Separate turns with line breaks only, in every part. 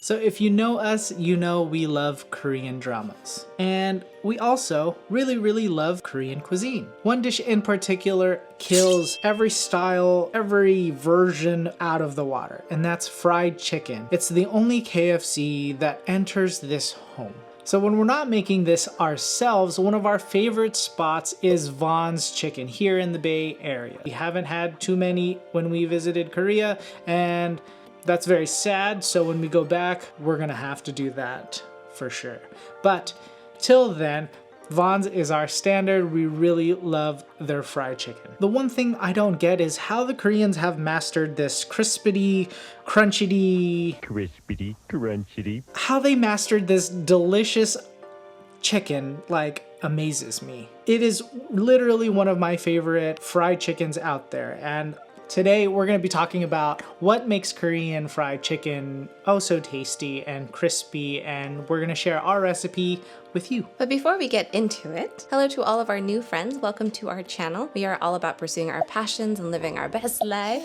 So if you know us, you know we love Korean dramas. And we also really love Korean cuisine. One dish in particular kills every style, every version out of the water, and that's fried chicken. It's the only KFC that enters this home. So when we're not making this ourselves, one of our favorite spots is Von's Chicken here in the Bay Area. We haven't had too many when we visited Korea, and that's very sad, so when we go back, we're gonna have to do that for sure. But till then, Von's is our standard. We really love their fried chicken. The one thing I don't get is how the Koreans have mastered this crispity, crunchity, how they mastered this delicious chicken, like, amazes me. It is literally one of my favorite fried chickens out there, and today we're going to be talking about what makes Korean fried chicken oh so tasty and crispy, and we're going to share our recipe with you.
But before we get into it, hello to all of our new friends. Welcome to our channel. We are all about pursuing our passions and living our best life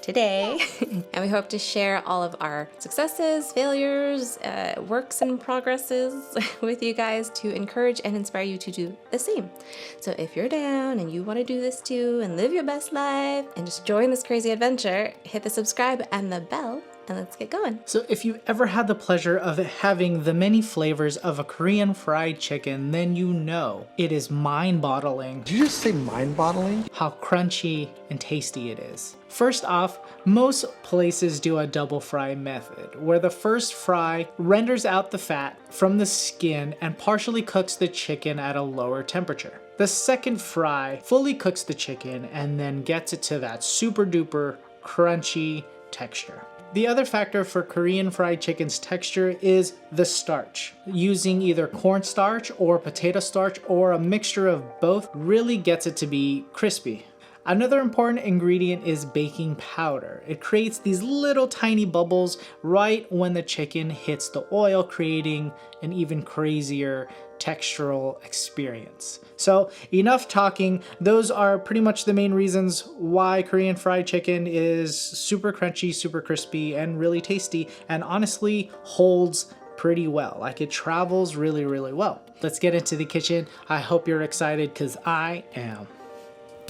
today. And we hope to share all of our successes, failures, works and progresses with you guys to encourage and inspire you to do the same. So if you're down and you want to do this too and live your best life and just join this crazy adventure, hit the subscribe and the bell, and let's get going.
So if you've ever had the pleasure of having the many flavors of a Korean fried chicken, then you know it is mind-boggling.
Did you just say mind-boggling?
How crunchy and tasty it is. First off, most places do a double fry method, where the first fry renders out the fat from the skin and partially cooks the chicken at a lower temperature. The second fry fully cooks the chicken and then gets it to that super duper crunchy texture. The other factor for Korean fried chicken's texture is the starch. Using either cornstarch or potato starch or a mixture of both really gets it to be crispy. Another important ingredient is baking powder. It creates these little tiny bubbles right when the chicken hits the oil, creating an even crazier textural experience. So enough talking. Those are pretty much the main reasons why Korean fried chicken is super crunchy, super crispy, and really tasty, and honestly holds pretty well. Like, it travels really well. Let's get into the kitchen. I hope you're excited, because I am.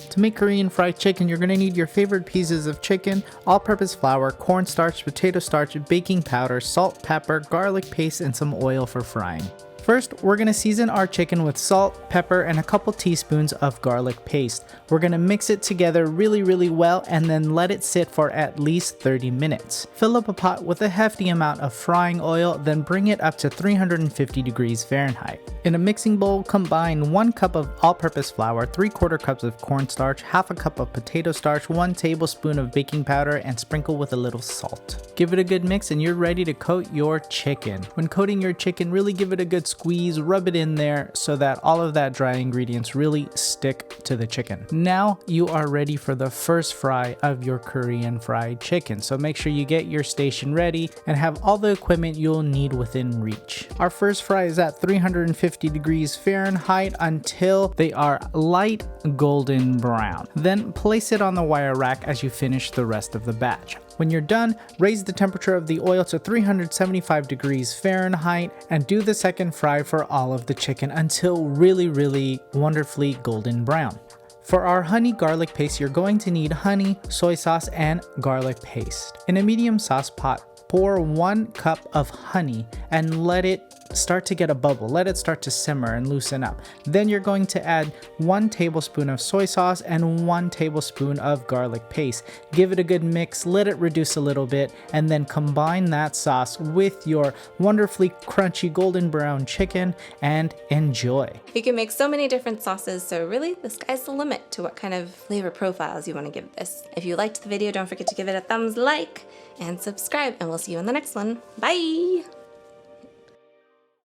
To make Korean fried chicken, you're going to need your favorite pieces of chicken, all-purpose flour, cornstarch, potato starch, baking powder, salt, pepper, garlic paste, and some oil for frying. First, we're going to season our chicken with salt, pepper, and a couple teaspoons of garlic paste. We're going to mix it together really well and then let it sit for at least 30 minutes. Fill up a pot with a hefty amount of frying oil, then bring it up to 350 degrees Fahrenheit. In a mixing bowl, combine 1 cup of all-purpose flour, 3/4 cups of cornstarch, half a cup of potato starch, 1 tablespoon of baking powder, and sprinkle with a little salt. Give it a good mix and you're ready to coat your chicken. When coating your chicken, really give it a good squeeze, rub it in there so that all of that dry ingredients really stick to the chicken. Now you are ready for the first fry of your Korean fried chicken. So make sure you get your station ready and have all the equipment you'll need within reach. Our first fry is at 350 degrees Fahrenheit until they are light golden brown. Then place it on the wire rack as you finish the rest of the batch. When you're done, raise the temperature of the oil to 375 degrees Fahrenheit and do the second fry for all of the chicken until really wonderfully golden brown. For our honey garlic paste, you're going to need honey, soy sauce, and garlic paste. In a medium sauce pot, pour 1 cup of honey and let it start to get a bubble. Let it start to simmer and loosen up. Then you're going to add 1 tablespoon of soy sauce and 1 tablespoon of garlic paste. Give it a good mix, let it reduce a little bit, and then combine that sauce with your wonderfully crunchy golden brown chicken and enjoy.
You can make so many different sauces, so really the sky's the limit to what kind of flavor profiles you want to give this. If you liked the video, don't forget to give it a thumbs like and subscribe, and we'll see you in the next one. Bye!